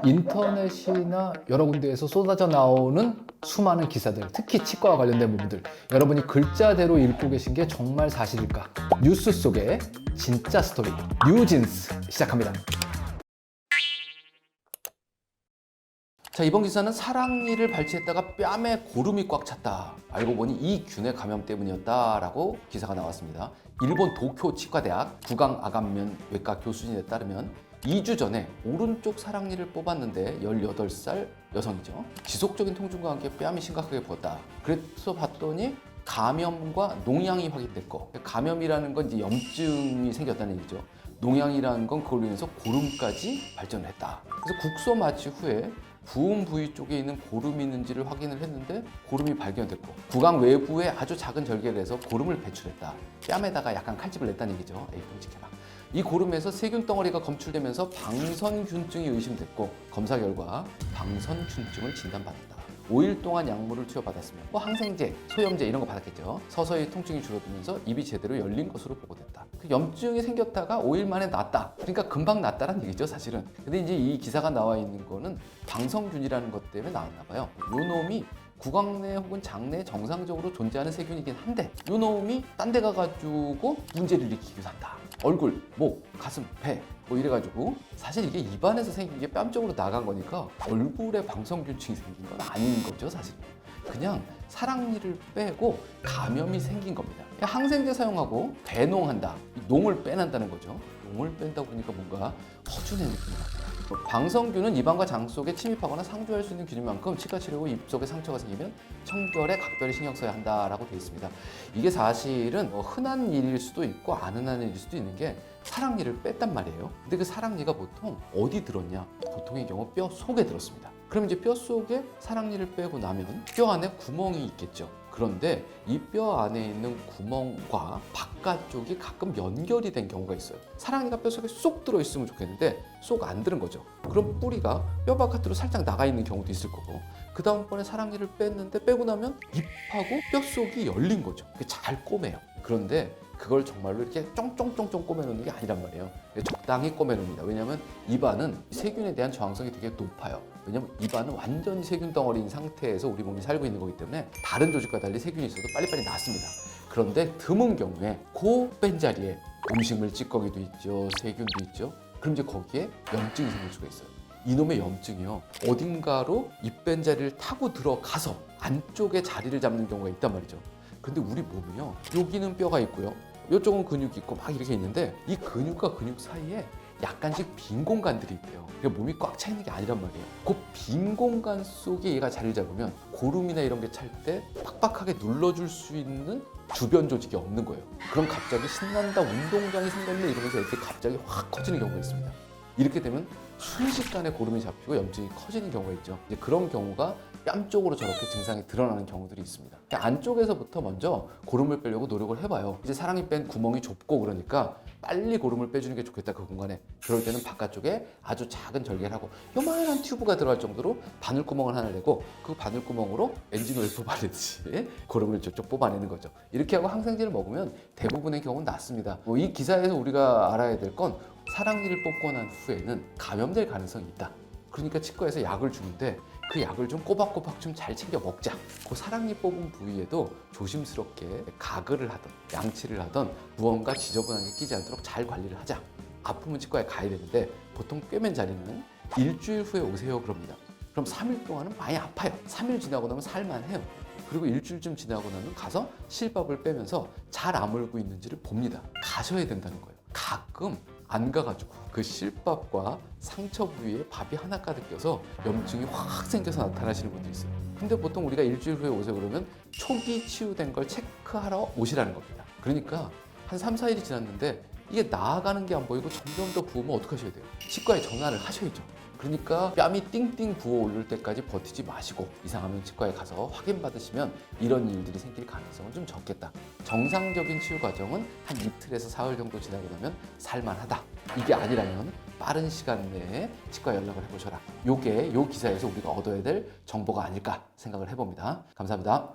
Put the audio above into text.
인터넷이나 여러 군데에서 쏟아져 나오는 수많은 기사들, 특히 치과와 관련된 부분들, 여러분이 글자대로 읽고 계신 게 정말 사실일까? 뉴스 속의 진짜 스토리, 뉴진스 시작합니다. 자, 이번 기사는 사랑니를 발치했다가 뺨에 고름이 꽉 찼다. 알고 보니 이 균의 감염 때문이었다라고 기사가 나왔습니다. 일본 도쿄 치과대학 구강 아간면 외과 교수진에 따르면 2주 전에 오른쪽 사랑니를 뽑았는데 18살 여성이죠. 지속적인 통증과 함께 뺨이 심각하게 부었다. 그래서 봤더니 감염과 농양이 확인됐고, 감염이라는 건 이제 염증이 생겼다는 얘기죠. 농양이라는 건 그걸로 인해서 고름까지 발전을 했다. 그래서 국소 마취 후에 부음 부위 쪽에 있는 고름이 있는지를 확인을 했는데 고름이 발견됐고, 구강 외부에 아주 작은 절개를 해서 고름을 배출했다. 뺨에다가 약간 칼집을 냈다는 얘기죠. 에이, 끔찍해라. 이 고름에서 세균 덩어리가 검출되면서 방선균증이 의심됐고, 검사 결과 방선균증을 진단받았다. 5일 동안 약물을 투여받았으며 항생제, 소염제 이런 거 받았겠죠. 서서히 통증이 줄어들면서 입이 제대로 열린 것으로 보고됐다. 그 염증이 생겼다가 5일 만에 낫다. 그러니까 금방 낫다란 얘기죠, 사실은. 근데 이제 이 기사가 나와 있는 거는 방성균이라는 것 때문에 나왔나 봐요. 요 놈이 구강 내 혹은 장내에 정상적으로 존재하는 세균이긴 한데, 요 놈이 딴 데 가가지고 문제를 일으키기도 한다. 얼굴, 목, 가슴, 배 뭐 이래가지고, 사실 이게 입안에서 생긴 게 뺨 쪽으로 나간 거니까 얼굴에 방성균층이 생긴 건 아닌 거죠, 사실. 그냥 사랑니를 빼고 감염이 생긴 겁니다. 항생제 사용하고 배농한다. 농을 빼낸다는 거죠. 농을 뺀다 보니까 뭔가 허준의 느낌이 납니다. 방성균은 입안과 장 속에 침입하거나 상주할 수 있는 균인 만큼 치과 치료 후 입 속에 상처가 생기면 청결에 각별히 신경 써야 한다라고 되어 있습니다. 이게 사실은 흔한 일일 수도 있고 안 흔한 일일 수도 있는 게, 사랑니를 뺐단 말이에요. 근데 그 사랑니가 보통 어디 들었냐? 보통의 경우 뼈 속에 들었습니다. 그럼 이제 뼈 속에 사랑니를 빼고 나면 뼈 안에 구멍이 있겠죠. 그런데 이 뼈 안에 있는 구멍과 바깥쪽이 가끔 연결이 된 경우가 있어요. 사랑니가 뼈 속에 쏙 들어있으면 좋겠는데 쏙 안 들은 거죠. 그럼 뿌리가 뼈 바깥으로 살짝 나가 있는 경우도 있을 거고, 그 다음번에 사랑니를 뺐는데 빼고 나면 잎하고 뼈 속이 열린 거죠. 잘 꼬매요. 그런데 그걸 정말로 이렇게 쫑쫑쫑쫑 꼬매놓는 게 아니란 말이에요. 적당히 꼬매놓습니다. 왜냐하면 입안은 세균에 대한 저항성이 되게 높아요. 왜냐하면 입안은 완전히 세균 덩어리인 상태에서 우리 몸이 살고 있는 거기 때문에 다른 조직과 달리 세균이 있어도 빨리빨리 낫습니다. 그런데 드문 경우에 그 뺀 자리에 음식물 찌꺼기도 있죠, 세균도 있죠. 그럼 이제 거기에 염증이 생길 수가 있어요. 이놈의 염증이요, 어딘가로 입 뺀 자리를 타고 들어가서 안쪽에 자리를 잡는 경우가 있단 말이죠. 근데 우리 몸이요, 여기는 뼈가 있고요, 이쪽은 근육이 있고 막 이렇게 있는데, 이 근육과 근육 사이에 약간씩 빈 공간들이 있대요. 그러니까 몸이 꽉 차 있는 게 아니란 말이에요. 그 빈 공간 속에 얘가 자리를 잡으면 고름이나 이런 게 찰 때 빡빡하게 눌러줄 수 있는 주변 조직이 없는 거예요. 그럼 갑자기 신난다, 운동장이 생겼네 이러면서 이렇게 갑자기 확 커지는 경우가 있습니다. 이렇게 되면 순식간에 고름이 잡히고 염증이 커지는 경우가 있죠. 이제 그런 경우가 뺨 쪽으로 저렇게 증상이 드러나는 경우들이 있습니다. 안쪽에서부터 먼저 고름을 빼려고 노력을 해봐요. 이제 사랑니 뺀 구멍이 좁고 그러니까 빨리 고름을 빼주는 게 좋겠다, 그 공간에. 그럴 때는 바깥쪽에 아주 작은 절개를 하고 요만한 튜브가 들어갈 정도로 바늘구멍을 하나 내고, 그 바늘구멍으로 엔진오일 뽑아내듯이 고름을 쪽쪽 뽑아내는 거죠. 이렇게 하고 항생제를 먹으면 대부분의 경우는 낫습니다. 이 기사에서 우리가 알아야 될 건, 사랑니를 뽑고 난 후에는 감염될 가능성이 있다. 그러니까 치과에서 약을 주는데 그 약을 좀 꼬박꼬박 좀 잘 챙겨 먹자. 그 사랑니 뽑은 부위에도 조심스럽게 가글을 하던 양치를 하던 무언가 지저분한 게 끼지 않도록 잘 관리를 하자. 아프면 치과에 가야 되는데 보통 꿰맨 자리는 일주일 후에 오세요 그럽니다. 그럼 3일 동안은 많이 아파요. 3일 지나고 나면 살만해요. 그리고 일주일쯤 지나고 나면 가서 실밥을 빼면서 잘 아물고 있는지를 봅니다. 가셔야 된다는 거예요. 가끔 안 가가지고 그 실밥과 상처 부위에 밥이 하나 가득 껴서 염증이 확 생겨서 나타나시는 분도 있어요. 근데 보통 우리가 일주일 후에 오세요 그러면 초기 치유된 걸 체크하러 오시라는 겁니다. 그러니까 한 3, 4일이 지났는데 이게 나아가는 게 안 보이고 점점 더 부으면 어떡하셔야 돼요? 치과에 전화를 하셔야죠. 그러니까 뺨이 띵띵 부어 오를 때까지 버티지 마시고, 이상하면 치과에 가서 확인 받으시면 이런 일들이 생길 가능성은 좀 적겠다. 정상적인 치유 과정은 한 이틀에서 사흘 정도 지나고 나면 살만하다. 이게 아니라면 빠른 시간 내에 치과 연락을 해보셔라. 요게 요 기사에서 우리가 얻어야 될 정보가 아닐까 생각을 해봅니다. 감사합니다.